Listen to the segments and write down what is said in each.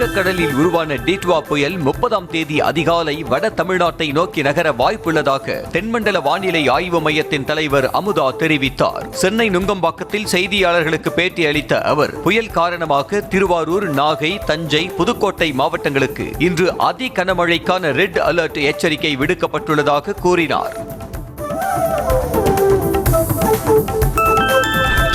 வங்கக்கடலில் உருவான டிட்வா புயல் 30ஆம் தேதி அதிகாலை வட தமிழ்நாட்டை நோக்கி நகர வாய்ப்புள்ளதாக தென்மண்டல வானிலை ஆய்வு மையத்தின் தலைவர் அமுதா தெரிவித்தார். சென்னை நுங்கம்பாக்கத்தில் செய்தியாளர்களுக்கு பேட்டி அளித்த அவர், புயல் காரணமாக திருவாரூர், நாகை, தஞ்சை, புதுக்கோட்டை மாவட்டங்களுக்கு இன்று அதி கனமழைக்கான ரெட் அலர்ட் எச்சரிக்கை விடுக்கப்பட்டுள்ளதாக கூறினார்.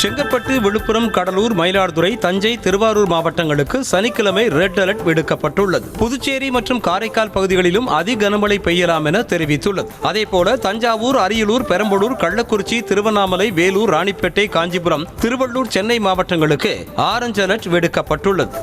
செங்கற்பட்டு, விழுப்புரம், கடலூர், மயிலாடுதுறை, தஞ்சை, திருவாரூர் மாவட்டங்களுக்கு சனிக்கிழமை ரெட் அலர்ட் விடுக்கப்பட்டுள்ளது. புதுச்சேரி மற்றும் காரைக்கால் பகுதிகளிலும் அதி கனமழை பெய்யலாம் என தெரிவித்துள்ளது. அதேபோல தஞ்சாவூர், அரியலூர், பெரம்பலூர், கள்ளக்குறிச்சி, திருவண்ணாமலை, வேலூர், ராணிப்பேட்டை, காஞ்சிபுரம், திருவள்ளூர், சென்னை மாவட்டங்களுக்கு ஆரஞ்சு அலர்ட் விடுக்கப்பட்டுள்ளது.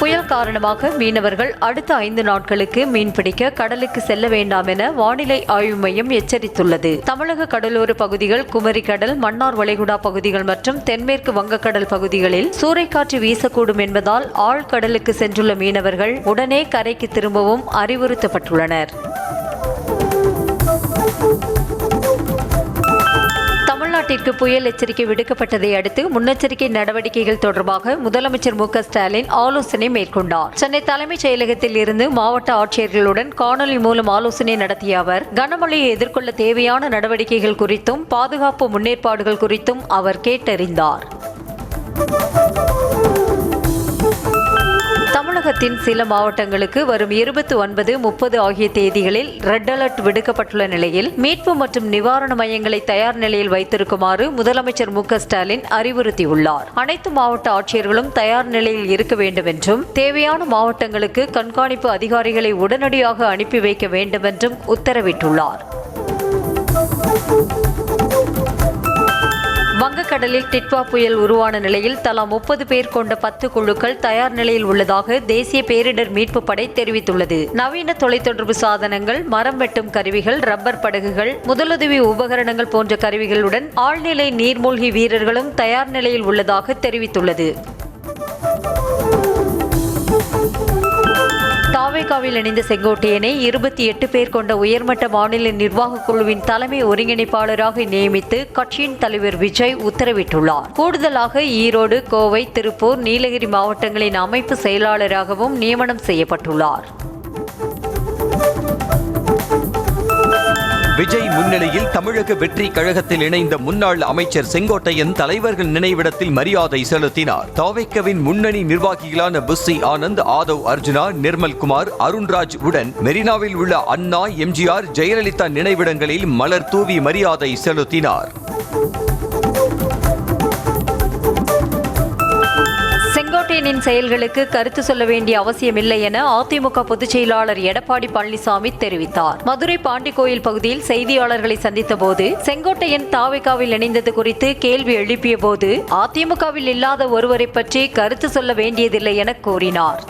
புயல் காரணமாக மீனவர்கள் அடுத்த 5 நாட்களுக்கு மீன்பிடிக்க கடலுக்கு செல்ல வேண்டாம் என வானிலை ஆய்வு மையம் எச்சரித்துள்ளது. தமிழக கடலோர பகுதிகள், குமரிக்கடல், மன்னார் வளைகுடா பகுதிகள் மற்றும் தென்மேற்கு வங்கக்கடல் பகுதிகளில் சூறைக்காற்று வீசக்கூடும் என்பதால் ஆழ்கடலுக்கு சென்றுள்ள மீனவர்கள் உடனே கரைக்கு திரும்பவும் அறிவுறுத்தப்பட்டுள்ளனர். தமிழ்நாட்டிற்கு புயல் எச்சரிக்கை விடுக்கப்பட்டதை அடுத்து முன்னெச்சரிக்கை நடவடிக்கைகள் தொடர்பாக முதலமைச்சர் மு.க. ஸ்டாலின் ஆலோசனை மேற்கொண்டார். சென்னை தலைமைச் செயலகத்தில் இருந்து மாவட்ட ஆட்சியர்களுடன் காணொலி மூலம் ஆலோசனை நடத்திய அவர், கனமழையை எதிர்கொள்ள தேவையான நடவடிக்கைகள் குறித்தும் பாதுகாப்பு முன்னேற்பாடுகள் குறித்தும் அவர் கேட்டறிந்தார். தமிழகத்தின் சில மாவட்டங்களுக்கு வரும் 29, 30 ஆகிய தேதிகளில் ரெட் அலர்ட் விடுக்கப்பட்டுள்ள நிலையில் மீட்பு மற்றும் நிவாரண மையங்களை தயார் நிலையில் வைத்திருக்குமாறு முதலமைச்சர் மு.க. ஸ்டாலின் அறிவுறுத்தியுள்ளார். அனைத்து மாவட்ட ஆட்சியர்களும் தயார் நிலையில் இருக்க வேண்டும் என்றும், தேவையான மாவட்டங்களுக்கு கண்காணிப்பு அதிகாரிகளை உடனடியாக அனுப்பி வைக்க வேண்டும் என்றும் உத்தரவிட்டுள்ளார். வங்கக்கடலில் டிட்வா புயல் உருவான நிலையில் தலா 30 பேர் கொண்ட 10 குழுக்கள் தயார் நிலையில் உள்ளதாக தேசிய பேரிடர் மீட்பு படை தெரிவித்துள்ளது. நவீன தொலைத்தொடர்பு சாதனங்கள், மரம் வெட்டும் கருவிகள், ரப்பர் படகுகள், முதலுதவி உபகரணங்கள் போன்ற கருவிகளுடன் ஆழ்நிலை நீர்மூழ்கி வீரர்களும் தயார் நிலையில் உள்ளதாக தெரிவித்துள்ளது. தாவேகாவில் இணைந்த செங்கோட்டையனை 28 பேர் கொண்ட உயர்மட்ட மாநில நிர்வாக குழுவின் தலைமை ஒருங்கிணைப்பாளராக நியமித்து கட்சியின் தலைவர் விஜய் உத்தரவிட்டுள்ளார். கூடுதலாக ஈரோடு, கோவை, திருப்பூர், நீலகிரி மாவட்டங்களின் அமைப்பு செயலாளராகவும் நியமனம் செய்யப்பட்டுள்ளார். விஜய் முன்னிலையில் தமிழக வெற்றி கழகத்தில் இணைந்த முன்னாள் அமைச்சர் செங்கோட்டையன் தலைவர்கள் நினைவிடத்தில் மரியாதை செலுத்தினார். தாவேகாவின் முன்னணி நிர்வாகிகளான புஸ்ஸி ஆனந்த், ஆதவ் அர்ஜுனா, நிர்மல்குமார், அருண்ராஜ் உடன் மெரினாவில் உள்ள அண்ணா, எம்ஜிஆர், ஜெயலலிதா நினைவிடங்களில் மலர் தூவி மரியாதை செலுத்தினார். செங்கோட்டையனின் செயல்களுக்கு கருத்து சொல்ல வேண்டிய அவசியமில்லை என அதிமுக பொதுச் செயலாளர் எடப்பாடி பழனிசாமி தெரிவித்தார். மதுரை பாண்டிக்கோயில் பகுதியில் செய்தியாளர்களை சந்தித்த போது செங்கோட்டையன் தாவேகாவில் இணைந்தது குறித்து கேள்வி எழுப்பிய போது, அதிமுகவில் இல்லாத ஒருவரை பற்றி கருத்து சொல்ல வேண்டியதில்லை என கூறினார்.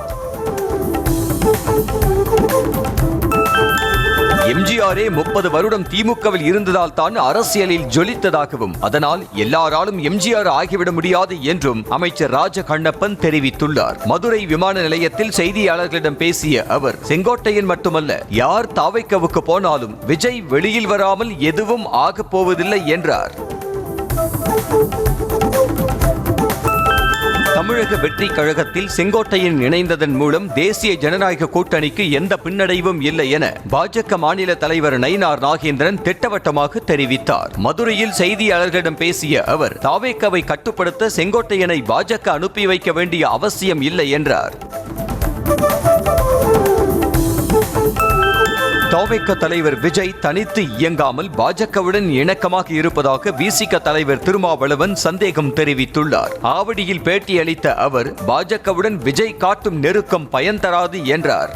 எம்ஜிஆரே 30 வருடம் திமுகவில் இருந்ததால் தான் அரசியலில் ஜொலித்ததாகவும், அதனால் எல்லாராலும் எம்ஜிஆர் ஆகிவிட முடியாது என்றும் அமைச்சர் ராஜ கண்ணப்பன் தெரிவித்துள்ளார். மதுரை விமான நிலையத்தில் செய்தியாளர்களிடம் பேசிய அவர், செங்கோட்டையன் மட்டுமல்ல, யார் தாவேகாவுக்கு போனாலும் விஜய் வெளியில் வராமல் எதுவும் ஆகப் போவதில்லை என்றார். தமிழக வெற்றி கழகத்தில் செங்கோட்டையன் இணைந்ததன் மூலம் தேசிய ஜனநாயக கூட்டணிக்கு எந்த பின்னடைவும் இல்லை என பாஜக மாநில தலைவர் நயினார் நாகேந்திரன் திட்டவட்டமாக தெரிவித்தார். மதுரையில் செய்தியாளர்களிடம் பேசிய அவர், தாவேகாவை கட்டுப்படுத்த செங்கோட்டையனை பாஜக அனுப்பி வைக்க வேண்டிய அவசியம் இல்லை என்றார். தாவேகா தலைவர் விஜய் தனித்து இயங்காமல் பாஜகவுடன் இணக்கமாக இருப்பதாக விசிக தலைவர் திருமாவளவன் சந்தேகம் தெரிவித்துள்ளார். ஆவடியில் பேட்டியளித்த அவர், பாஜகவுடன் விஜய் காட்டும் நெருக்கம் பயன் தராது என்றார்.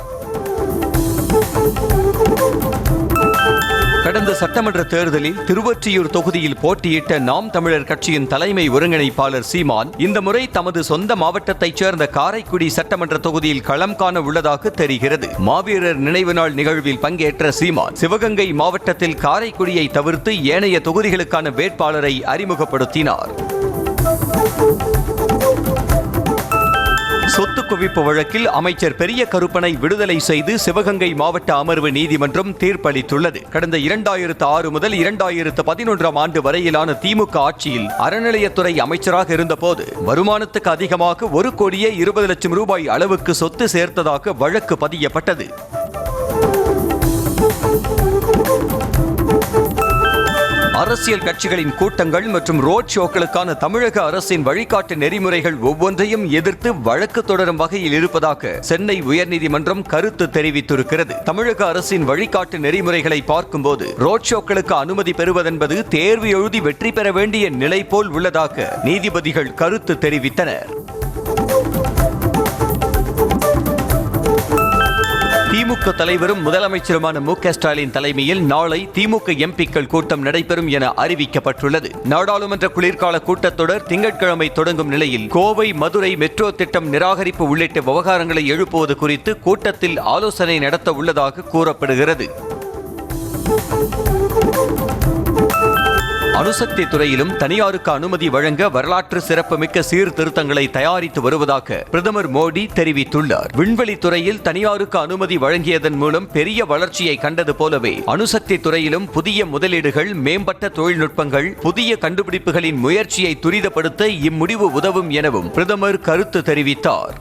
கடந்த சட்டமன்ற தேர்தலில் திருவொற்றியூர் தொகுதியில் போட்டியிட்ட நாம் தமிழர் கட்சியின் தலைமை ஒருங்கிணைப்பாளர் சீமான் இந்த முறை தமது சொந்த மாவட்டத்தைச் சேர்ந்த காரைக்குடி சட்டமன்ற தொகுதியில் களம் காண உள்ளதாக தெரிகிறது. மாவீரர் நினைவு நாள் நிகழ்வில் பங்கேற்ற சீமான் சிவகங்கை மாவட்டத்தில் காரைக்குடியை தவிர்த்து ஏனைய தொகுதிகளுக்கான வேட்பாளரை அறிமுகப்படுத்தினார். சொத்து குவிப்பு வழக்கில் அமைச்சர் பெரிய கருப்பனை விடுதலை செய்து சிவகங்கை மாவட்ட அமர்வு நீதிமன்றம் தீர்ப்பளித்துள்ளது. கடந்த 2006 முதல் 2011 ஆண்டு வரையிலான திமுக ஆட்சியில் அறநிலையத்துறை அமைச்சராக இருந்தபோது வருமானத்துக்கு அதிகமாக 1,20 லட்சம் ரூபாய் அளவுக்கு சொத்து சேர்த்ததாக வழக்கு பதியப்பட்டது. அரசியல் கட்சிகளின் கூட்டங்கள் மற்றும் ரோட் ஷோக்களுக்கான தமிழக அரசின் வழிகாட்டு நெறிமுறைகள் ஒவ்வொன்றையும் எதிர்த்து வழக்கு தொடரும் வகையில் இருப்பதாக சென்னை உயர்நீதிமன்றம் கருத்து தெரிவித்திருக்கிறது. தமிழக அரசின் வழிகாட்டு நெறிமுறைகளை பார்க்கும்போது ரோட் ஷோக்களுக்கு அனுமதி பெறுவதென்பது தேர்வு எழுதி வெற்றி பெற வேண்டிய நிலை போல் உள்ளதாக நீதிபதிகள் கருத்து தெரிவித்தனர். திமுக தலைவரும் முதலமைச்சருமான மு.க. ஸ்டாலின் தலைமையில் நாளை திமுக எம்பிக்கள் கூட்டம் நடைபெறும் என அறிவிக்கப்பட்டுள்ளது. நாடாளுமன்ற குளிர்கால கூட்டத்தொடர் திங்கட்கிழமை தொடங்கும் நிலையில் கோவை மதுரை மெட்ரோ திட்டம் நிராகரிப்பு உள்ளிட்ட விவகாரங்களை எழுப்புவது குறித்து கூட்டத்தில் ஆலோசனை நடத்த உள்ளதாக கூறப்படுகிறது. அணுசக்தி துறையிலும் தனியாருக்கு அனுமதி வழங்க வரலாற்று சிறப்புமிக்க சீர்திருத்தங்களை தயாரித்து வருவதாக பிரதமர் மோடி தெரிவித்துள்ளார். விண்வெளி துறையில் தனியாருக்கு அனுமதி வழங்கியதன் மூலம் பெரிய வளர்ச்சியை கண்டது போலவே அணுசக்தி துறையிலும் புதிய முதலீடுகள், மேம்பட்ட தொழில்நுட்பங்கள், புதிய கண்டுபிடிப்புகளின் முயற்சியை துரிதப்படுத்த இம்முடிவு உதவும் எனவும் பிரதமர் கருத்து தெரிவித்தார்.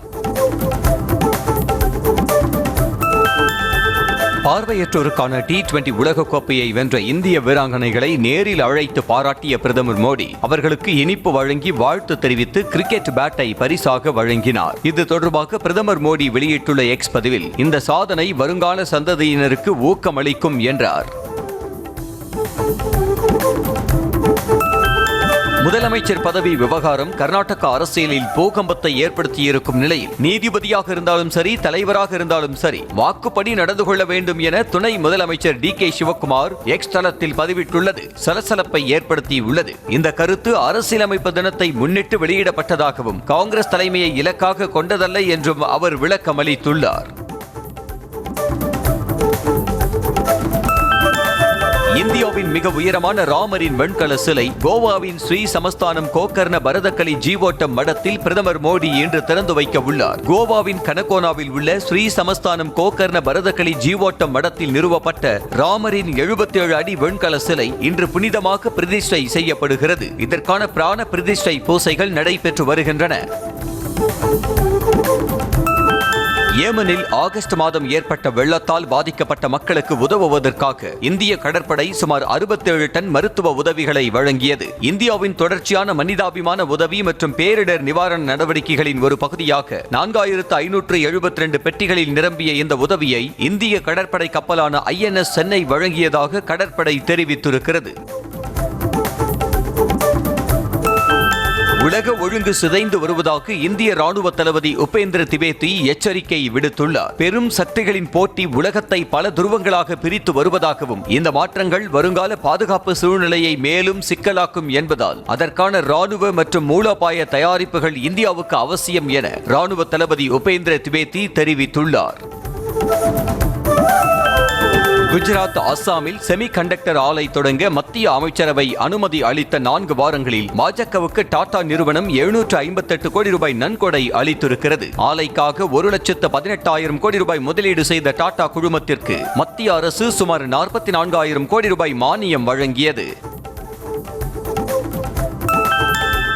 பார்வையற்றோருக்கான T20 உலகக்கோப்பையை வென்ற இந்திய வீராங்கனைகளை நேரில் அழைத்து பாராட்டிய பிரதமர் மோடி அவர்களுக்கு இனிப்பு வழங்கி வாழ்த்து தெரிவித்து கிரிக்கெட் பேட்டை பரிசாக வழங்கினார். இது தொடர்பாக பிரதமர் மோடி வெளியிட்டுள்ள எக்ஸ் பதிவில் இந்த சாதனை வருங்கால சந்ததியினருக்கு ஊக்கமளிக்கும் என்றார். முதலமைச்சர் பதவி விவகாரம் கர்நாடக அரசியலில் பூகம்பத்தை ஏற்படுத்தியிருக்கும் நிலையில் நீதிபதியாக இருந்தாலும் சரி, தலைவராக இருந்தாலும் சரி வாக்குப்படி நடந்து கொள்ள வேண்டும் என துணை முதலமைச்சர் D.K. சிவக்குமார் எக்ஸ் தளத்தில் பதிவிட்டுள்ளது சலசலப்பை ஏற்படுத்தியுள்ளது. இந்த கருத்து அரசியலமைப்பு தினத்தை முன்னிட்டு வெளியிடப்பட்டதாகவும் காங்கிரஸ் தலைமையை இலக்காக கொண்டதல்ல என்றும் அவர் விளக்கமளித்துள்ளார். இந்தியாவின் மிக உயரமான ராமரின் வெண்கல சிலை கோவாவின் ஸ்ரீ சமஸ்தானம் கோகர்ண பரதக்கலி ஜீவோட்டம் மடத்தில் பிரதமர் மோடி இன்று திறந்து வைக்க உள்ளார். கோவாவின் கனகோனாவில் உள்ள ஸ்ரீ சமஸ்தானம் கோகர்ண பரதக்கலி ஜீவோட்டம் மடத்தில் நிறுவப்பட்ட ராமரின் 77 அடி வெண்கல சிலை இன்று புனிதமாக பிரதிஷ்டை செய்யப்படுகிறது. இதற்கான பிராண பிரதிஷ்டை பூசைகள் நடைபெற்று வருகின்றன. ஏமனில் ஆகஸ்ட் மாதம் ஏற்பட்ட வெள்ளத்தால் பாதிக்கப்பட்ட மக்களுக்கு உதவுவதற்காக இந்திய கடற்படை சுமார் 67 டன் மருத்துவ உதவிகளை வழங்கியது. இந்தியாவின் தொடர்ச்சியான மனிதாபிமான உதவி மற்றும் பேரிடர் நிவாரண நடவடிக்கைகளின் ஒரு பகுதியாக 4572 பெட்டிகளில் நிரம்பிய இந்த உதவியை இந்திய கடற்படை கப்பலான INS சென்னை வழங்கியதாக கடற்படை தெரிவித்திருக்கிறது. உலக ஒழுங்கு சிதைந்து வருவதாக இந்திய ராணுவ தளபதி உபேந்திர திவேதி எச்சரிக்கை விடுத்துள்ளார். பெரும் சக்திகளின் போட்டி உலகத்தை பல துருவங்களாக பிரித்து வருவதாகவும் இந்த மாற்றங்கள் வருங்கால பாதுகாப்பு சூழ்நிலையை மேலும் சிக்கலாக்கும் என்பதால் அதற்கான ராணுவ மற்றும் மூலோபாய தயாரிப்புகள் இந்தியாவுக்கு அவசியம் என ராணுவ தளபதி உபேந்திர திவேதி தெரிவித்துள்ளார். குஜராத், அஸ்ஸாமில் செமி கண்டக்டர் ஆலை தொடங்க மத்திய அமைச்சரவை அனுமதி அளித்த 4 வாரங்களில் பாஜகவுக்கு டாடா நிறுவனம் 758 கோடி ரூபாய் நன்கொடை அளித்திருக்கிறது. ஆலைக்காக 1,18,000 கோடி ரூபாய் முதலீடு செய்த டாடா குழுமத்திற்கு மத்திய அரசு சுமார் 44,000 கோடி ரூபாய் மானியம் வழங்கியது.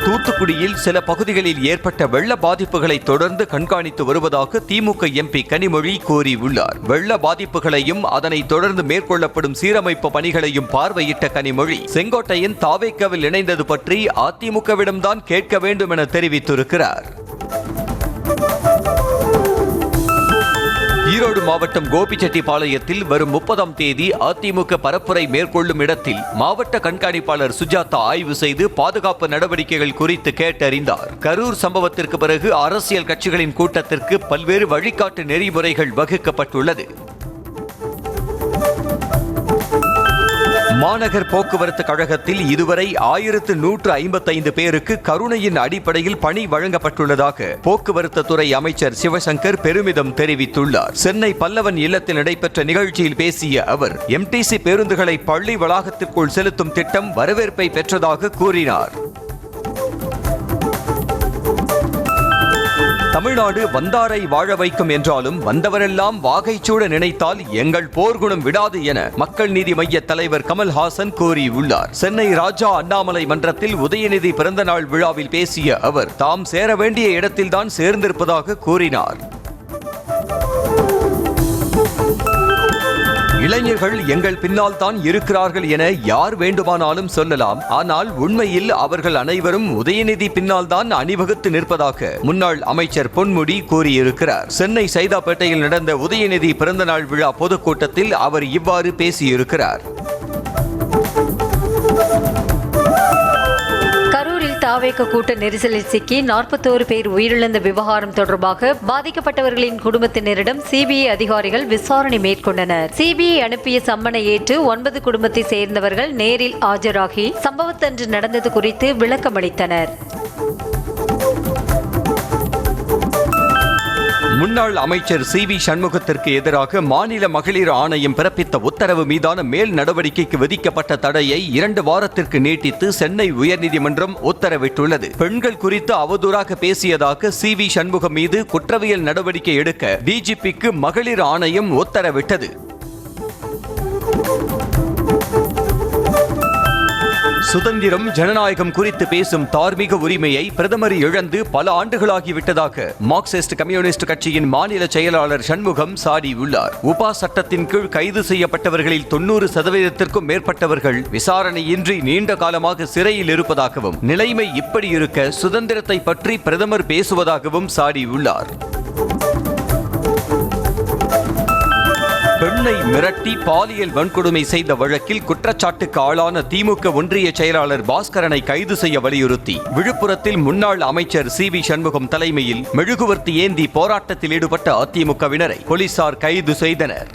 தூத்துக்குடியில் சில பகுதிகளில் ஏற்பட்ட வெள்ள பாதிப்புகளை தொடர்ந்து கண்காணித்து வருவதாக திமுக MP கனிமொழி கூறியுள்ளார். வெள்ள பாதிப்புகளையும் அதனை தொடர்ந்து மேற்கொள்ளப்படும் சீரமைப்பு பணிகளையும் பார்வையிட்ட கனிமொழி செங்கோட்டையின் தாவேக்காவில் இணைந்தது பற்றி அதிமுகவிடம்தான் கேட்க வேண்டும் என தெரிவித்திருக்கிறார். ஈரோடு மாவட்டம் கோபிச்செட்டிப்பாளையத்தில் வரும் 30ஆம் தேதி அதிமுக பரப்புரை மேற்கொள்ளும் இடத்தில் மாவட்ட கண்காணிப்பாளர் சுஜாதா ஆய்வு செய்து பாதுகாப்பு நடவடிக்கைகள் குறித்து கேட்டறிந்தார். கரூர் சம்பவத்திற்கு பிறகு அரசியல் கட்சிகளின் கூட்டத்திற்கு பல்வேறு வழிகாட்டு நெறிமுறைகள் வகுக்கப்பட்டுள்ளது. மாநகர் போக்குவரத்து கழகத்தில் இதுவரை 1155 பேருக்கு கருணையின் அடிப்படையில் பணி வழங்கப்பட்டுள்ளதாக போக்குவரத்து துறை அமைச்சர் சிவசங்கர் பெருமிதம் தெரிவித்துள்ளார். சென்னை பல்லவன் இல்லத்தில் நடைபெற்ற நிகழ்ச்சியில் பேசிய அவர் MTC பேருந்துகளை பள்ளி வளாகத்திற்குள் செலுத்தும் திட்டம் வரவேற்பை பெற்றதாக கூறினார். தமிழ்நாடு வந்தாரை வாழ வைக்கும் என்றாலும் வந்தவரெல்லாம் வாகைச்சூட நினைத்தால் எங்கள் போர்க்குணம் விடாது என மக்கள் நீதி மய்ய தலைவர் கமல்ஹாசன் கூறியுள்ளார். சென்னை ராஜா அண்ணாமலை மன்றத்தில் உதயநிதி பிறந்தநாள் விழாவில் பேசிய அவர் தாம் சேர வேண்டிய இடத்தில்தான் சேர்ந்திருப்பதாக கூறினார். இளைஞர்கள் எங்கள் பின்னால் தான் இருக்கிறார்கள் என யார் வேண்டுமானாலும் சொல்லலாம். ஆனால் உண்மையில் அவர்கள் அனைவரும் உதயநிதி பின்னால் தான் அணிவகுத்து நிற்பதாக முன்னாள் அமைச்சர் பொன்முடி கூறியிருக்கிறார். சென்னை சைதாப்பேட்டையில் நடந்த உதயநிதி பிறந்தநாள் விழா பொதுக்கூட்டத்தில் அவர் இவ்வாறு பேசியிருக்கிறார். தாவேக கூட்ட நெரிசலில் சிக்கி 41 பேர் உயிரிழந்த விவகாரம் தொடர்பாக பாதிக்கப்பட்டவர்களின் குடும்பத்தினரிடம் சிபிஐ அதிகாரிகள் விசாரணை மேற்கொண்டனர். சிபிஐ அனுப்பிய சம்மனை ஏற்று 9 குடும்பத்தை சேர்ந்தவர்கள் நேரில் ஆஜராகி சம்பவத்தன்று நடந்தது குறித்து விளக்கமளித்தனர். முன்னாள் அமைச்சர் சி.வி. சண்முகத்திற்கு எதிராக மாநில மகளிர் ஆணையம் பிறப்பித்த உத்தரவு மீதான மேல் நடவடிக்கைக்கு விதிக்கப்பட்ட தடையை 2 வாரத்திற்கு நீட்டித்து சென்னை உயர்நீதிமன்றம் உத்தரவிட்டுள்ளது. பெண்கள் குறித்து அவதூறாக பேசியதாக சி.வி. சண்முகம் மீது குற்றவியல் நடவடிக்கை எடுக்க டிஜிபிக்கு மகளிர் ஆணையம் உத்தரவிட்டது. சுதந்திரம் ஜனநாயகம் குறித்து பேசும் தார்மீக உரிமையை பிரதமர் இழந்து பல ஆண்டுகளாகிவிட்டதாக மார்க்சிஸ்ட் கம்யூனிஸ்ட் கட்சியின் மாநில செயலாளர் சண்முகம் சாடியுள்ளார். உபா சட்டத்தின் கீழ் கைது செய்யப்பட்டவர்களில் 90% மேற்பட்டவர்கள் விசாரணையின்றி நீண்ட காலமாக சிறையில் இருப்பதாகவும் நிலைமை இப்படி இருக்க சுதந்திரத்தை பற்றி பிரதமர் பேசுவதாகவும் சாடியுள்ளார். பெண்ணை மிரட்டி பாலியல் வன்கொடுமை செய்த வழக்கில் குற்றச்சாட்டுக்கு ஆளான திமுக ஒன்றிய செயலாளர் பாஸ்கரனை கைது செய்ய வலியுறுத்தி விழுப்புரத்தில் முன்னாள் அமைச்சர் சி.வி. சண்முகம் தலைமையில் மெழுகுவர்த்தி ஏந்தி போராட்டத்தில் ஈடுபட்ட அதிமுகவினரை போலீசார் கைது செய்தனர்.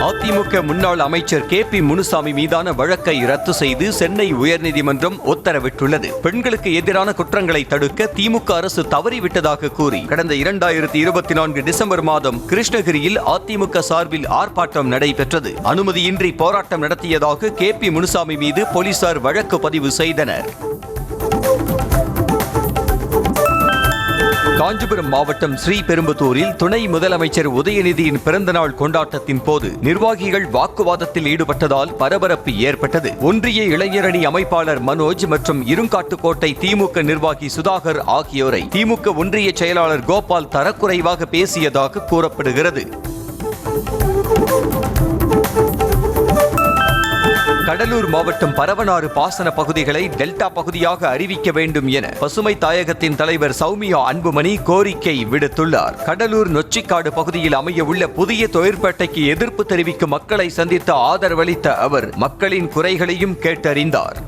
அதிமுக முன்னாள் அமைச்சர் கே.பி. முனுசாமி மீதான வழக்கை ரத்து செய்து சென்னை உயர்நீதிமன்றம் உத்தரவிட்டுள்ளது. பெண்களுக்கு எதிரான குற்றங்களை தடுக்க திமுக அரசு தவறிவிட்டதாக கூறி கடந்த 2024 டிசம்பர் மாதம் கிருஷ்ணகிரியில் அதிமுக சார்பில் ஆர்ப்பாட்டம் நடைபெற்றது. அனுமதியின்றி போராட்டம் நடத்தியதாக கே.பி. முனுசாமி மீது போலீசார் வழக்கு பதிவு செய்தனர். காஞ்சிபுரம் மாவட்டம் ஸ்ரீபெரும்புதூரில் துணை முதலமைச்சர் உதயநிதியின் பிறந்தநாள் கொண்டாட்டத்தின் போது நிர்வாகிகள் வாக்குவாதத்தில் ஈடுபட்டதால் பரபரப்பு ஏற்பட்டது. ஒன்றிய இளைஞரணி அமைப்பாளர் மனோஜ் மற்றும் இருங்காட்டுக்கோட்டை திமுக நிர்வாகி சுதாகர் ஆகியோரை திமுக ஒன்றிய செயலாளர் கோபால் தரக்குறைவாக பேசியதாக கூறப்படுகிறது. கடலூர் மாவட்டம் பரவனாறு பாசன பகுதிகளை டெல்டா பகுதியாக அறிவிக்க வேண்டும் என பசுமை தாயகத்தின் தலைவர் சௌமியா அன்புமணி கோரிக்கை விடுத்துள்ளார். கடலூர் நொச்சிக்காடு பகுதியில் அமைய உள்ள புதிய தொழிற்பேட்டைக்கு எதிர்ப்பு தெரிவிக்கும் மக்களை சந்தித்து ஆதரவளித்த அவர் மக்களின் குறைகளையும் கேட்டறிந்தார்.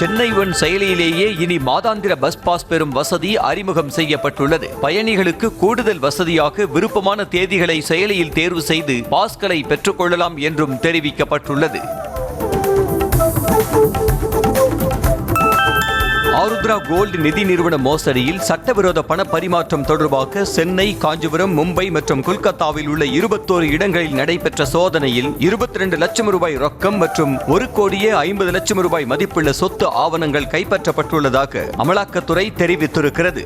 சென்னை ஒன் செயலியிலேயே இனி மாதாந்திர பஸ் பாஸ் பெறும் வசதி அறிமுகம் செய்யப்பட்டுள்ளது. பயணிகளுக்கு கூடுதல் வசதியாக விருப்பமான தேதிகளை செயலியில் தேர்வு செய்து பாஸ்களை பெற்றுக்கொள்ளலாம் என்றும் தெரிவிக்கப்பட்டுள்ளது. ஆருத்ரா கோல்டு நிதி நிறுவன மோசடியில் சட்டவிரோத பண பரிமாற்றம் தொடர்பாக சென்னை, காஞ்சிபுரம், மும்பை மற்றும் கொல்கத்தாவில் உள்ள 21 இடங்களில் நடைபெற்ற சோதனையில் 22 லட்சம் ரூபாய் ரொக்கம் மற்றும் 1,50,00,000 ரூபாய் மதிப்புள்ள சொத்து ஆவணங்கள் கைப்பற்றப்பட்டுள்ளதாக அமலாக்கத்துறை தெரிவித்திருக்கிறது.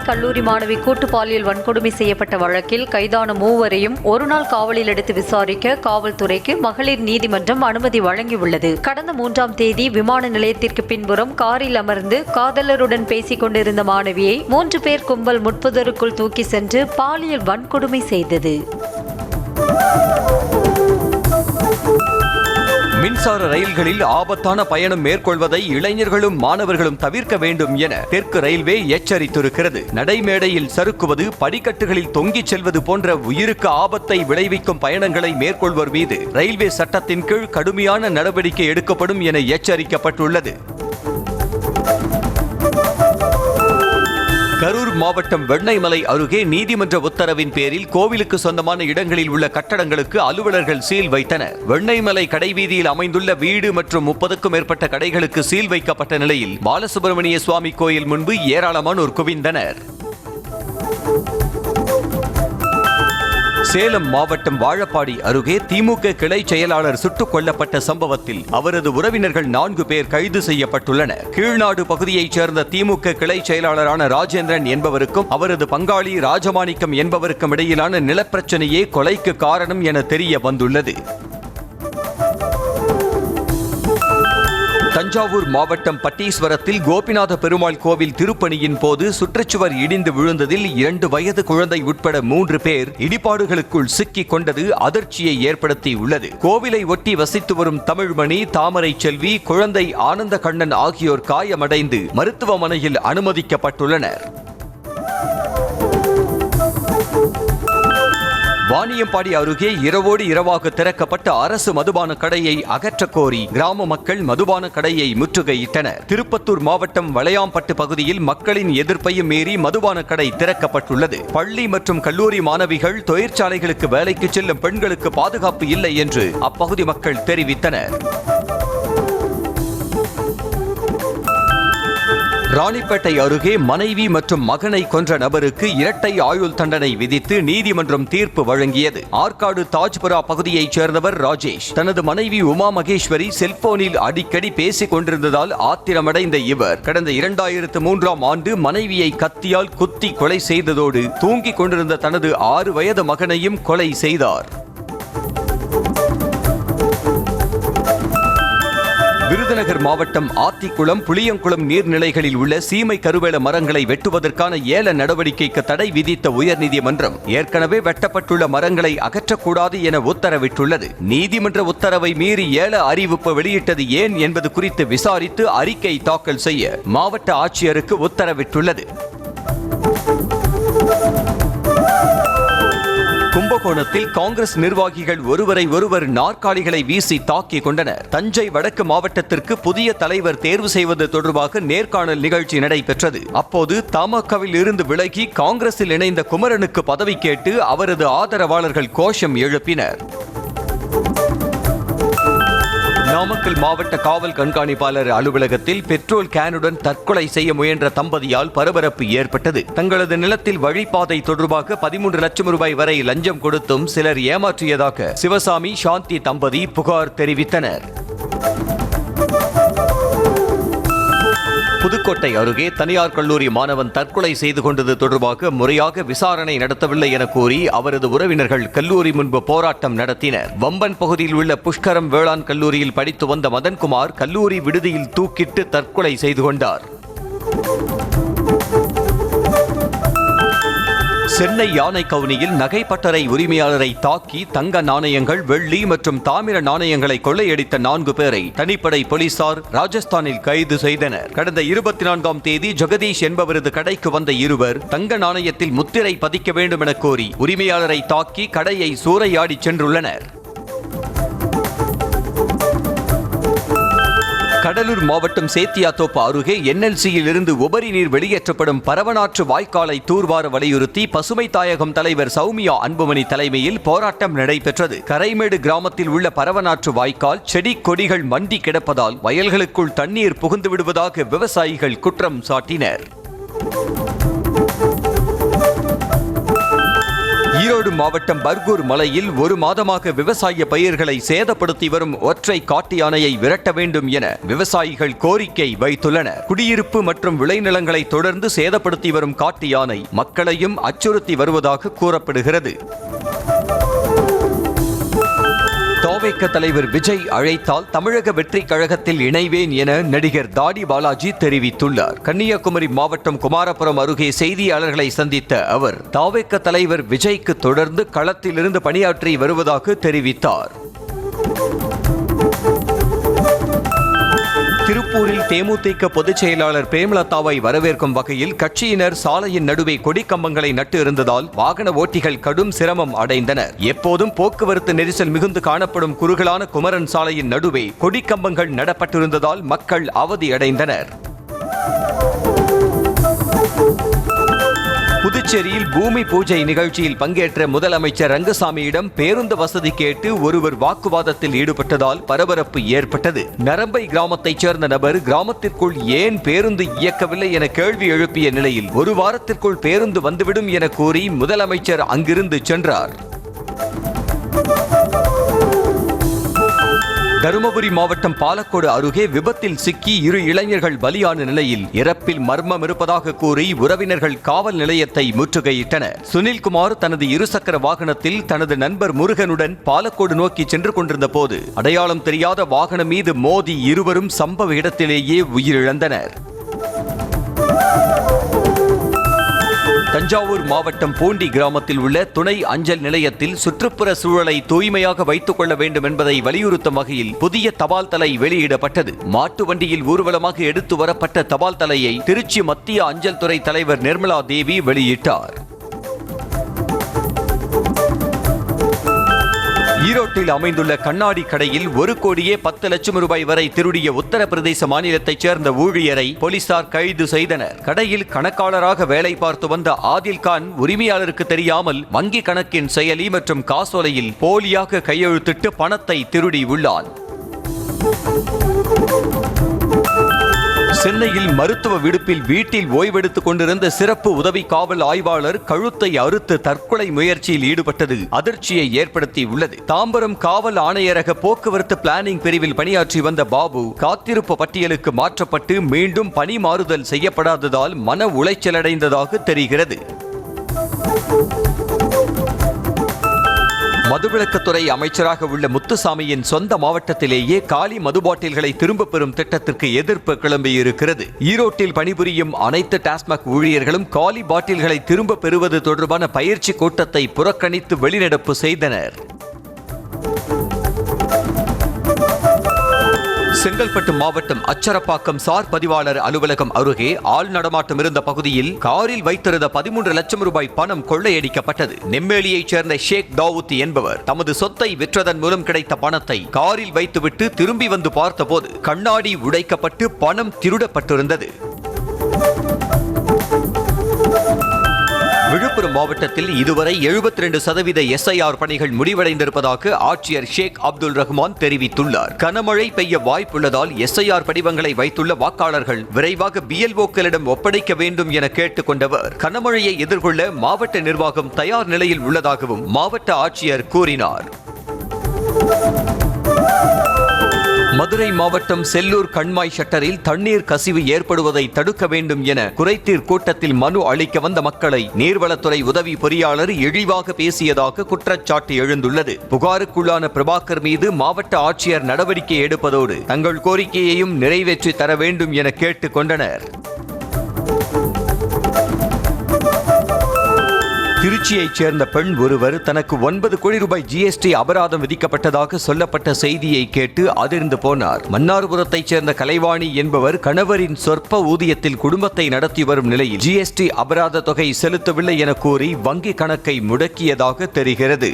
கல்லூரி மாணவி கூட்டு பாலியல் வன்கொடுமை செய்யப்பட்ட வழக்கில் கைதான 3வரையும் ஒருநாள் காவலில் எடுத்து விசாரிக்க காவல்துறைக்கு மகளிர் நீதிமன்றம் அனுமதி வழங்கியுள்ளது. கடந்த 3ஆம் தேதி விமான நிலையத்திற்கு பின்புறம் காரில் அமர்ந்து காதலருடன் பேசிக் கொண்டிருந்த மாணவியை 3 பேர் கும்பல் முட்புதருக்குள் தூக்கி சென்று பாலியல் வன்கொடுமை செய்தது. மின்சார ரயில்களில் ஆபத்தான பயணம் மேற்கொள்வதை இளைஞர்களும் மாணவர்களும் தவிர்க்க வேண்டும் என தெற்கு ரயில்வே எச்சரித்திருக்கிறது. நடைமேடையில் சறுக்குவது, படிக்கட்டுகளில் தொங்கிச் செல்வது போன்ற உயிருக்கு ஆபத்தை விளைவிக்கும் பயணங்களை மேற்கொள்வோர் மீது ரயில்வே சட்டத்தின் கீழ் கடுமையான நடவடிக்கை எடுக்கப்படும் என எச்சரிக்கப்பட்டுள்ளது. கரூர் மாவட்டம் வெண்ணெய்மலை அருகே நீதிமன்ற உத்தரவின் பேரில் கோவிலுக்கு சொந்தமான இடங்களில் உள்ள கட்டடங்களுக்கு அலுவலர்கள் சீல் வைத்தனர். வெண்ணெய்மலை கடைவீதியில் அமைந்துள்ள வீடு மற்றும் 30க்கும் மேற்பட்ட கடைகளுக்கு சீல் வைக்கப்பட்ட நிலையில் பாலசுப்பிரமணிய சுவாமி கோயில் முன்பு ஏராளமானோர் குவிந்தனர். சேலம் மாவட்டம் வாழப்பாடி அருகே திமுக கிளை செயலாளர் சுட்டுக் கொல்லப்பட்ட சம்பவத்தில் அவரது உறவினர்கள் 4 பேர் கைது செய்யப்பட்டுள்ளனர். கீழ்நாடு பகுதியைச் சேர்ந்த திமுக கிளை செயலாளரான ராஜேந்திரன் என்பவருக்கும் அவரது பங்காளி ராஜமாணிக்கம் என்பவருக்கும் இடையிலான நிலப்பிரச்சனையே கொலைக்கு காரணம் என தெரிய வந்துள்ளது. தஞ்சாவூர் மாவட்டம் பட்டீஸ்வரத்தில் கோபிநாத பெருமாள் கோவில் திருப்பணியின் போது சுற்றுச்சுவர் இடிந்து விழுந்ததில் 2 வயது குழந்தை உட்பட 3 பேர் இடிபாடுகளுக்குள் சிக்கிக் கொண்டது அதிர்ச்சியை ஏற்படுத்தியுள்ளது. கோவிலை ஒட்டி வசித்து வரும் தமிழ்மணி, தாமரை செல்வி, குழந்தை ஆனந்த கண்ணன் ஆகியோர் காயமடைந்து மருத்துவமனையில் அனுமதிக்கப்பட்டுள்ளனர். வாணியம்பாடி அருகே இரவோடு இரவாக திறக்கப்பட்ட அரசு மதுபான கடையை அகற்றக் கோரி கிராம மக்கள் மதுபான கடையை முற்றுகையிட்டனர். திருப்பத்தூர் மாவட்டம் வளையாம்பட்டு பகுதியில் மக்களின் எதிர்ப்பையும் மீறி மதுபான கடை திறக்கப்பட்டுள்ளது. பள்ளி மற்றும் கல்லூரி மாணவிகள், தொழிற்சாலைகளுக்கு வேலைக்கு செல்லும் பெண்களுக்கு பாதுகாப்பு இல்லை என்று அப்பகுதி மக்கள் தெரிவித்தனர். ராணிப்பேட்டை அருகே மனைவி மற்றும் மகனை கொன்ற நபருக்கு இரட்டை ஆயுள் தண்டனை விதித்து நீதிமன்றம் தீர்ப்பு வழங்கியது. ஆற்காடு தாஜ்புரா பகுதியைச் சேர்ந்தவர் ராஜேஷ். தனது மனைவி உமா மகேஸ்வரி செல்போனில் அடிக்கடி பேசிக் கொண்டிருந்ததால் ஆத்திரமடைந்த இவர் கடந்த 2003ஆம் ஆண்டு மனைவியை கத்தியால் குத்தி கொலை செய்ததோடு தூங்கிக் கொண்டிருந்த தனது 6 வயது மகனையும் கொலை செய்தார். விருதுநகர் மாவட்டம் ஆத்திக்குளம், புளியங்குளம் நீர்நிலைகளில் உள்ள சீமை கருவேல மரங்களை வெட்டுவதற்கான ஏல நடவடிக்கைக்கு தடை விதித்த உயர்நீதிமன்றம் ஏற்கனவே வெட்டப்பட்டுள்ள மரங்களை அகற்றக்கூடாது என உத்தரவிட்டுள்ளது. நீதிமன்ற உத்தரவை மீறி ஏல அறிவிப்பு வெளியிட்டது ஏன் என்பது குறித்து விசாரித்து அறிக்கை தாக்கல் செய்ய மாவட்ட ஆட்சியருக்கு உத்தரவிட்டுள்ளது. கும்பகோணத்தில் காங்கிரஸ் நிர்வாகிகள் ஒருவரை ஒருவர் நாற்காலிகளை வீசி தாக்கிக் கொண்டனர். தஞ்சை வடக்கு மாவட்டத்திற்கு புதிய தலைவர் தேர்வு செய்வது தொடர்பாக நேர்காணல் நிகழ்ச்சி நடைபெற்றது. அப்போது தமாகவில் இருந்து விலகி காங்கிரஸில் இணைந்த குமரனுக்கு பதவி கேட்டு அவரது ஆதரவாளர்கள் கோஷம் எழுப்பினர். நாமக்கல் மாவட்ட காவல் கண்காணிப்பாளர் அலுவலகத்தில் பெட்ரோல் கேனுடன் தற்கொலை செய்ய முயன்ற தம்பதியால் பரபரப்பு ஏற்பட்டது. தங்களது நிலத்தில் வழிபாதை தொடர்பாக 13 லட்சம் ரூபாய் வரை லஞ்சம் கொடுத்தும் சிலர் ஏமாற்றியதாக சிவசாமி, சாந்தி தம்பதி புகார் தெரிவித்தனர். புதுக்கோட்டை அருகே தனியார் கல்லூரி மாணவன் தற்கொலை செய்து கொண்டது தொடர்பாக முறையாக விசாரணை நடத்தவில்லை என கூறி அவரது உறவினர்கள் கல்லூரி முன்பு போராட்டம் நடத்தினர். வம்பன் பகுதியில் உள்ள புஷ்கரம் வேளாண் கல்லூரியில் படித்து வந்த மதன்குமார் கல்லூரி விடுதியில் தூக்கிட்டு தற்கொலை செய்து கொண்டார். சென்னை யானைக்கவுனியில் நகை பட்டறை உரிமையாளரை தாக்கி தங்க நாணயங்கள், வெள்ளி மற்றும் தாமிர நாணயங்களை கொள்ளையடித்த 4 பேரை தனிப்படை போலீசார் ராஜஸ்தானில் கைது செய்தனர். கடந்த 24ஆம் தேதி ஜெகதீஷ் என்பவரது கடைக்கு வந்த இருவர் தங்க நாணயத்தில் முத்திரை பதிக்க வேண்டும் என கோரி உரிமையாளரை தாக்கி கடையை சூறையாடி சென்றுள்ளனர். கடலூர் மாவட்டம் சேத்தியாத்தோப்பு அருகே NLCயில் இருந்து உபரி நீர் வெளியேற்றப்படும் பரவனாற்று வாய்க்காலை தூர்வார வலியுறுத்தி பசுமை தாயகம் தலைவர் சௌமியா அன்புமணி தலைமையில் போராட்டம் நடைபெற்றது. கரைமேடு கிராமத்தில் உள்ள பரவனாற்று வாய்க்கால் செடி கொடிகள் மண்டி கிடப்பதால் வயல்களுக்குள் தண்ணீர் புகுந்து விடுவதாக விவசாயிகள் குற்றம் சாட்டினர். ஈரோடு மாவட்டம் பர்கூர் மலையில் 1 மாதமாக விவசாய பயிர்களை சேதப்படுத்தி வரும் ஒற்றை காட்டு யானையை விரட்ட வேண்டும் என விவசாயிகள் கோரிக்கை வைத்துள்ளனர். குடியிருப்பு மற்றும் விளைநிலங்களை தொடர்ந்து சேதப்படுத்தி வரும் காட்டு யானை மக்களையும் அச்சுறுத்தி வருவதாக கூறப்படுகிறது. தவேக தலைவர் விஜய் அழைத்தால் தமிழக வெற்றி கழகத்தில் இணைவேன் என நடிகர் தாடி பாலாஜி தெரிவித்துள்ளார். கன்னியாகுமரி மாவட்டம் குமாரபுரம் அருகே செய்தியாளர்களை சந்தித்த அவர் தவேக தலைவர் விஜய்க்கு தொடர்ந்து களத்தில் இருந்து பணியாற்றி வருவதாக தெரிவித்தார். திருப்பூரில் தேமுதிக பொதுச் செயலாளர் பிரேமலதாவை வரவேற்கும் வகையில் கட்சியினர் சாலையின் நடுவே கொடிக்கம்பங்களை நட்டு இருந்ததால் வாகன ஓட்டிகள் கடும் சிரமம் அடைந்தனர். எப்போதும் போக்குவரத்து நெரிசல் மிகுந்து காணப்படும் குறுகலான குமரன் சாலையின் நடுவே கொடிக்கம்பங்கள் நடப்பட்டிருந்ததால் மக்கள் அவதியடைந்தனர். புதுச்சேரியில் பூமி பூஜை நிகழ்ச்சியில் பங்கேற்ற முதலமைச்சர் ரங்கசாமியிடம் பேருந்து வசதி கேட்டு ஒருவர் வாக்குவாதத்தில் ஈடுபட்டதால் பரபரப்பு ஏற்பட்டது. நரம்பை கிராமத்தைச் சேர்ந்த நபர் கிராமத்திற்குள் ஏன் பேருந்து இயக்கவில்லை என கேள்வி எழுப்பிய நிலையில் 1 வாரத்திற்குள் பேருந்து வந்துவிடும் என கூறி முதலமைச்சர் அங்கிருந்து சென்றார். தருமபுரி மாவட்டம் பாலக்கோடு அருகே விபத்தில் சிக்கி 2 இளைஞர்கள் பலியான நிலையில் இறப்பில் மர்மம் இருப்பதாக கூறி உறவினர்கள் காவல் நிலையத்தை முற்றுகையிட்டனர். சுனில்குமார் தனது இருசக்கர வாகனத்தில் தனது நண்பர் முருகனுடன் பாலக்கோடு நோக்கி சென்று கொண்டிருந்த போது அடையாளம் தெரியாத வாகனம் மீது மோதி இருவரும் சம்பவ இடத்திலேயே உயிரிழந்தனர். தஞ்சாவூர் மாவட்டம் பூண்டி கிராமத்தில் உள்ள துணை அஞ்சல் நிலையத்தில் சுற்றுப்புற சூழலை தூய்மையாக வைத்துக் கொள்ள வேண்டும் என்பதை வலியுறுத்தும் வகையில் புதிய தபால் தலை வெளியிடப்பட்டது. மாட்டு வண்டியில் ஊர்வலமாக எடுத்து வரப்பட்ட தபால் தலையை திருச்சி மத்திய அஞ்சல் துறை தலைவர் நிர்மலா தேவி வெளியிட்டார். ஈரோட்டில் அமைந்துள்ள கண்ணாடி கடையில் 1,10,00,000 ரூபாய் வரை திருடிய உத்தரப்பிரதேச மாநிலத்தைச் சேர்ந்த ஊழியரை போலீசார் கைது செய்தனர். கடையில் கணக்காளராக வேலை பார்த்து வந்த ஆதில்கான் உரிமையாளருக்கு தெரியாமல் வங்கி கணக்கின் செயலி மற்றும் காசோலையில் போலியாக கையெழுத்திட்டு பணத்தை திருடி உள்ளான். சென்னையில் மருத்துவ விடுப்பில் வீட்டில் ஓய்வெடுத்துக் கொண்டிருந்த சிறப்பு உதவி காவல் ஆய்வாளர் கழுத்தை அறுத்து தற்கொலை முயற்சியில் ஈடுபட்டது அதிர்ச்சியை ஏற்படுத்தியுள்ளது. தாம்பரம் காவல் ஆணையரக போக்குவரத்து பிளானிங் பிரிவில் பணியாற்றி வந்த பாபு காத்திருப்பு பட்டியலுக்கு மாற்றப்பட்டு மீண்டும் பணி மாறுதல் செய்யப்படாததால் மன உளைச்சலடைந்ததாக தெரிகிறது. மதுவிலக்குத்துறை அமைச்சராக உள்ள முத்துசாமியின் சொந்த மாவட்டத்திலேயே காலி மது பாட்டில்களை திரும்ப பெறும் திட்டத்திற்கு எதிர்ப்பு கிளம்பியிருக்கிறது. ஈரோட்டில் பணிபுரியும் அனைத்து டாஸ்மாக் ஊழியர்களும் காலி பாட்டில்களை திரும்ப பெறுவது தொடர்பான பயிற்சி கூட்டத்தை புறக்கணித்து வெளிநடப்பு செய்தனர். செங்கல்பட்டு மாவட்டம் அச்சரப்பாக்கம் சார் பதிவாளர் அலுவலகம் அருகே ஆள் நடமாட்டம் இருந்த பகுதியில் காரில் வைத்திருந்த 13 லட்சம் ரூபாய் பணம் கொள்ளையடிக்கப்பட்டது. நெம்மேலியைச் சேர்ந்த ஷேக் தாவூத் என்பவர் தமது சொத்தை விற்றதன் மூலம் கிடைத்த பணத்தை காரில் வைத்துவிட்டு திரும்பி வந்து பார்த்தபோது கண்ணாடி உடைக்கப்பட்டு பணம் திருடப்பட்டிருந்தது. விழுப்புரம் மாவட்டத்தில் இதுவரை 72% SIR பணிகள் முடிவடைந்திருப்பதாக ஆட்சியர் ஷேக் அப்துல் ரஹ்மான் தெரிவித்துள்ளார். கனமழை பெய்ய வாய்ப்புள்ளதால் SIR படிவங்களை வைத்துள்ள வாக்காளர்கள் விரைவாக BLOக்களிடம் ஒப்படைக்க வேண்டும் என கேட்டுக் கொண்டவர் கனமழையை எதிர்கொள்ள மாவட்ட நிர்வாகம் தயார் நிலையில் உள்ளதாகவும் மாவட்ட ஆட்சியர் கூறினார். மதுரை மாவட்டம் செல்லூர் கண்மாய் ஷட்டரில் தண்ணீர் கசிவு ஏற்படுவதை தடுக்க வேண்டும் என குறைதீர் கூட்டத்தில் மனு அளிக்க வந்த மக்களை நீர்வளத்துறை உதவி பொறியாளர் இழிவாக பேசியதாக குற்றச்சாட்டு எழுந்துள்ளது. புகாருக்குள்ளான பிரபாகர் மீது மாவட்ட ஆட்சியர் நடவடிக்கை எடுப்பதோடு தங்கள் கோரிக்கையையும் நிறைவேற்றி தர வேண்டும் என கேட்டுக் கொண்டனர். திருச்சியைச் சேர்ந்த பெண் ஒருவர் தனக்கு 9 கோடி ரூபாய் GST அபராதம் விதிக்கப்பட்டதாக சொல்லப்பட்ட செய்தியை கேட்டு அதிர்ந்து போனார். மன்னார்புரத்தைச் சேர்ந்த கலைவாணி என்பவர் கணவரின் சொற்ப ஊதியத்தில் குடும்பத்தை நடத்தி வரும் நிலையில் GST அபராத தொகை செலுத்தவில்லை என கூறி வங்கி கணக்கை முடக்கியதாக தெரிகிறது.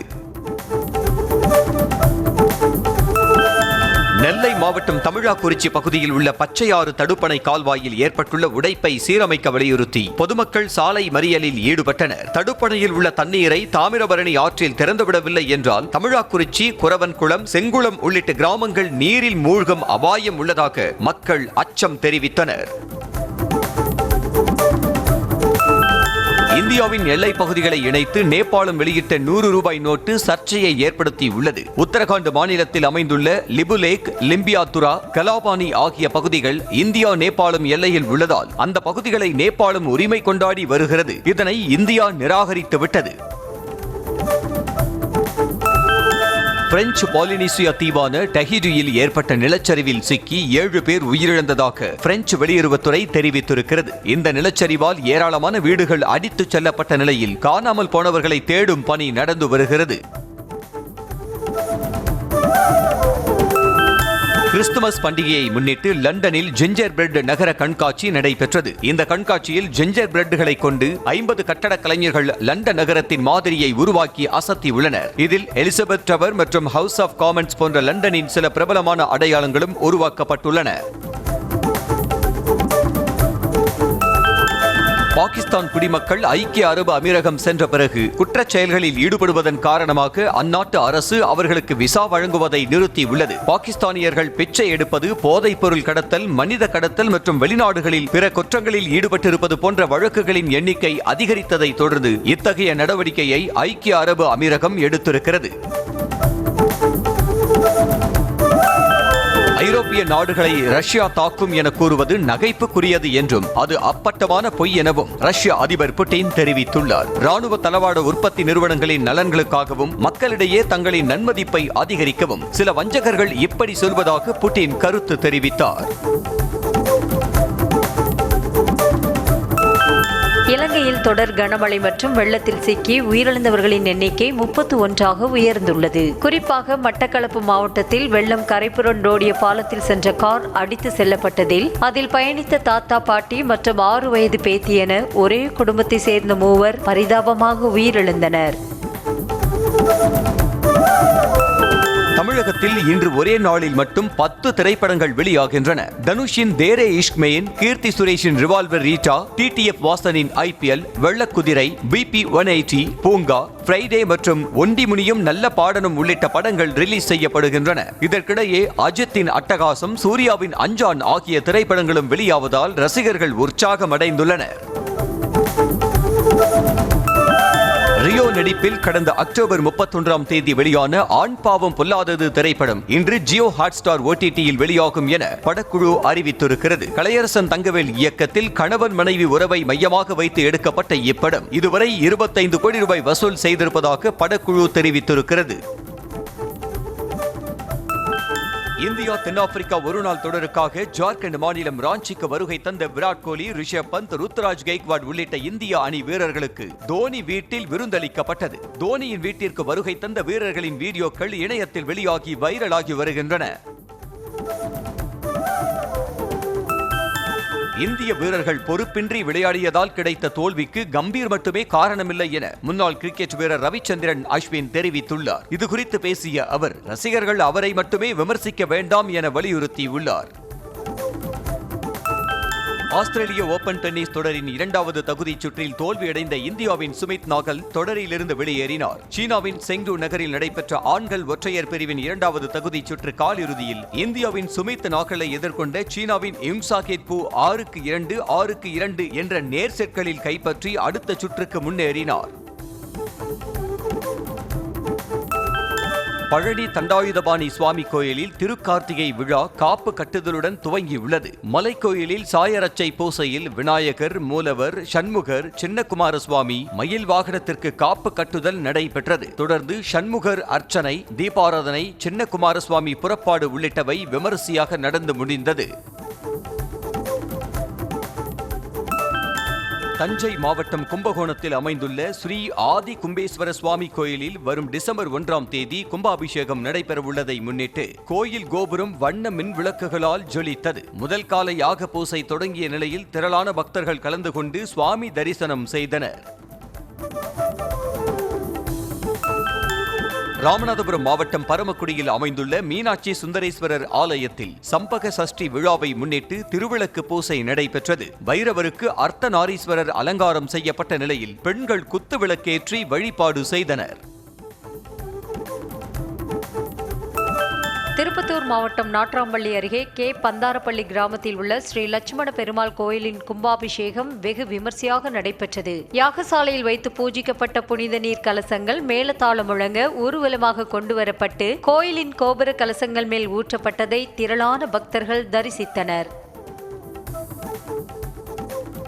நெல்லை மாவட்டம் தமிழாக்குறிச்சி பகுதியில் உள்ள பச்சையாறு தடுப்பணை கால்வாயில் ஏற்பட்டுள்ள உடைப்பை சீரமைக்க வலியுறுத்தி பொதுமக்கள் சாலை மறியலில் ஈடுபட்டனர். தடுப்பணையில் உள்ள தண்ணீரை தாமிரபரணி ஆற்றில் திறந்துவிடவில்லை என்றால் தமிழாக்குறிச்சி, குரவன்குளம், செங்குளம் உள்ளிட்ட கிராமங்கள் நீரில் மூழ்கும் அபாயம் உள்ளதாக மக்கள் அச்சம் தெரிவித்தனர். இந்தியாவின் எல்லைப் பகுதிகளை இணைத்து நேபாளம் வெளியிட்ட 100 ரூபாய் நோட்டு சர்ச்சையை ஏற்படுத்தியுள்ளது. உத்தரகாண்ட் மாநிலத்தில் அமைந்துள்ள லிபுலேக், லிம்பியாதுரா, கலாபானி ஆகிய பகுதிகள் இந்தியா நேபாளம் எல்லையில் உள்ளதால் அந்த பகுதிகளை நேபாளம் உரிமை கொண்டாடி வருகிறது. இதனை இந்தியா நிராகரித்துவிட்டது. பிரெஞ்சு பாலினீசியா தீவான டஹிடியில் ஏற்பட்ட நிலச்சரிவில் சிக்கி 7 பேர் உயிரிழந்ததாக பிரெஞ்சு வெளியுறவுத்துறை தெரிவித்திருக்கிறது. இந்த நிலச்சரிவால் ஏராளமான வீடுகள் அடித்துச் செல்லப்பட்ட நிலையில் காணாமல் போனவர்களை தேடும் பணி நடந்து வருகிறது. கிறிஸ்துமஸ் பண்டிகையை முன்னிட்டு லண்டனில் ஜிஞ்சர் பிரெட் நகர கண்காட்சி நடைபெற்றது. இந்த கண்காட்சியில் ஜிஞ்சர் பிரெட்களை கொண்டு 50 கட்டடக் கலைஞர்கள் லண்டன் நகரத்தின் மாதிரியை உருவாக்கி அசத்தியுள்ளனர். இதில் எலிசபெத் டவர் மற்றும் ஹவுஸ் ஆஃப் காமன்ஸ் போன்ற லண்டனின் சில பிரபலமான அடையாளங்களும் உருவாக்கப்பட்டுள்ளன. பாகிஸ்தான் குடிமக்கள் ஐக்கிய அரபு அமீரகம் சென்ற பிறகு குற்றச் செயல்களில் ஈடுபடுவதன் காரணமாக அந்நாட்டு அரசு அவர்களுக்கு விசா வழங்குவதை நிறுத்தியுள்ளது. பாகிஸ்தானியர்கள் பிச்சை எடுப்பது, போதைப் பொருள் கடத்தல், மனித கடத்தல் மற்றும் வெளிநாடுகளில் பிற குற்றங்களில் ஈடுபட்டிருப்பது போன்ற வழக்குகளின் எண்ணிக்கை அதிகரித்ததை தொடர்ந்து இத்தகைய நடவடிக்கையை ஐக்கிய அரபு அமீரகம் எடுத்திருக்கிறது. ஐரோப்பிய நாடுகளை ரஷ்யா தாக்கும் என கூறுவது நகைப்புக்குரியது என்றும் அது அப்பட்டமான பொய் எனவும் ரஷ்ய அதிபர் புட்டின் தெரிவித்துள்ளார். ராணுவ தளவாட உற்பத்தி நிறுவனங்களின் நலன்களுக்காகவும் மக்களிடையே தங்களின் நன்மதிப்பை அதிகரிக்கவும் சில வஞ்சகர்கள் இப்படி சொல்வதாக புட்டின் கருத்து தெரிவித்தார். இலங்கையில் தொடர் கனமழை மற்றும் வெள்ளத்தில் சிக்கி உயிரிழந்தவர்களின் எண்ணிக்கை 31ஆக உயர்ந்துள்ளது. குறிப்பாக மட்டக்களப்பு மாவட்டத்தில் வெள்ளம் கரைபுரண்டோடிய பாலத்தில் சென்ற கார் அடித்து செல்லப்பட்டதில் அதில் பயணித்த தாத்தா, பாட்டி மற்றும் 6 வயது பேத்தி என ஒரே குடும்பத்தை சேர்ந்த 3 பரிதாபமாக உயிரிழந்தனர். தமிழகத்தில் இன்று ஒரே நாளில் மட்டும் 10 திரைப்படங்கள் வெளியாகின்றன. தனுஷின் தேரே இஷ்க் மெயின், கீர்த்தி சுரேஷின் ரிவால்வர் ரீட்டா, டிடிஎஃப் வாசனின் IPL, வெள்ளக்குதிரை, BP 180, பூங்கா, ஃப்ரைடே மற்றும் ஒண்டி முனியும் நல்ல பாடனும் உள்ளிட்ட படங்கள் ரிலீஸ் செய்யப்படுகின்றன. இதற்கிடையே அஜித்தின் அட்டகாசம், சூர்யாவின் அஞ்சான் ஆகிய திரைப்படங்களும் வெளியாவதால் ரசிகர்கள் உற்சாகமடைந்துள்ளனர். ரியோ நடிப்பில் கடந்த அக்டோபர் 31ஆம் தேதி வெளியான ஆண் பாவம் பொல்லாதது திரைப்படம் இன்று ஜியோ ஹாட்ஸ்டார் OTTயில் வெளியாகும் என படக்குழு அறிவித்திருக்கிறது. கலையரசன் தங்கவேல் இயக்கத்தில் கணவன் மனைவி உறவை மையமாக வைத்து எடுக்கப்பட்ட இப்படம் இதுவரை 25 கோடி ரூபாய் வசூல் செய்திருப்பதாக படக்குழு தெரிவித்திருக்கிறது. இந்தியா தென்னாப்பிரிக்கா ஒருநாள் தொடருக்காக ஜார்க்கண்ட் மாநிலம் ராஞ்சிக்கு வருகை தந்த விராட் கோலி, ரிஷப் பந்த், ருத்ராஜ் கெய்க்வாட் உள்ளிட்ட இந்திய அணி வீரர்களுக்கு தோனி வீட்டில் விருந்தளிக்கப்பட்டது. தோனியின் வீட்டிற்கு வருகை தந்த வீரர்களின் வீடியோக்கள் இணையத்தில் வெளியாகி வைரலாகி வருகின்றன. இந்திய வீரர்கள் பொறுப்பின்றி விளையாடியதால் கிடைத்த தோல்விக்கு கம்பீர் மட்டுமே காரணமில்லை என முன்னாள் கிரிக்கெட் வீரர் ரவிச்சந்திரன் அஸ்வின் தெரிவித்துள்ளார். இதுகுறித்து பேசிய அவர், ரசிகர்கள் அவரை மட்டுமே விமர்சிக்க வேண்டாம் என வலியுறுத்தியுள்ளார். ஆஸ்திரேலிய ஓபன் டென்னிஸ் தொடரின் 2வது தகுதிச் சுற்றில் தோல்வியடைந்த இந்தியாவின் சுமித் நாகல் தொடரிலிருந்து வெளியேறினார். சீனாவின் செங்டு நகரில் நடைபெற்ற ஆண்கள் ஒற்றையர் பிரிவின் 2வது தகுதிச் சுற்று காலிறுதியில் இந்தியாவின் சுமித் நாகலை எதிர்கொண்ட சீனாவின் யுங்சாகேட் பூ 6-2, 6-2 என்ற நேர் செட்களில் கைப்பற்றி அடுத்த சுற்றுக்கு முன்னேறினார். பழனி தண்டாயுதபாணி சுவாமி கோயிலில் திருக்கார்த்திகை விழா காப்பு கட்டுதலுடன் துவங்கியுள்ளது. மலைக்கோயிலில் சாயரச்சை பூசையில் விநாயகர், மூலவர், சண்முகர், சின்னகுமார சுவாமி, மயில் வாகனத்திற்கு காப்பு கட்டுதல் நடைபெற்றது. தொடர்ந்து சண்முகர் அர்ச்சனை, தீபாராதனை, சின்னகுமார சுவாமி புறப்பாடு உள்ளிட்டவை விமரிசையாக நடந்து முடிந்தது. தஞ்சை மாவட்டம் கும்பகோணத்தில் அமைந்துள்ள ஸ்ரீ ஆதி கும்பேஸ்வர சுவாமி கோயிலில் வரும் டிசம்பர் 1ஆம் தேதி கும்பாபிஷேகம் நடைபெறவுள்ளதை முன்னிட்டு கோயில் கோபுரம் வண்ண மின் விளக்குகளால் ஜொலித்தது. முதல் கால யாக பூசை தொடங்கிய நிலையில் திரளான பக்தர்கள் கலந்து கொண்டு சுவாமி தரிசனம் செய்தனர். ராமநாதபுரம் மாவட்டம் பரமக்குடியில் அமைந்துள்ள மீனாட்சி சுந்தரேஸ்வரர் ஆலயத்தில் சம்பக சஷ்டி விழாவை முன்னிட்டு திருவிளக்கு பூசை நடைபெற்றது. பைரவருக்கு அர்த்தநாரீஸ்வரர் அலங்காரம் செய்யப்பட்ட நிலையில் பெண்கள் குத்து விளக்கேற்றி வழிபாடு செய்தனர். திருப்பத்தூர் மாவட்டம் நாட்ராம்பள்ளி அருகே கே பந்தாரப்பள்ளி கிராமத்தில் உள்ள ஸ்ரீ லட்சுமண பெருமாள் கோயிலின் கும்பாபிஷேகம் வெகு விமர்சையாக நடைபெற்றது. யாகசாலையில் வைத்து பூஜிக்கப்பட்ட புனித நீர் கலசங்கள் மேளதாளம் முழங்க ஊர்வலமாக கொண்டுவரப்பட்டு கோயிலின் கோபுர கலசங்கள் மேல் ஊற்றப்பட்டதை திரளான பக்தர்கள் தரிசித்தனர்.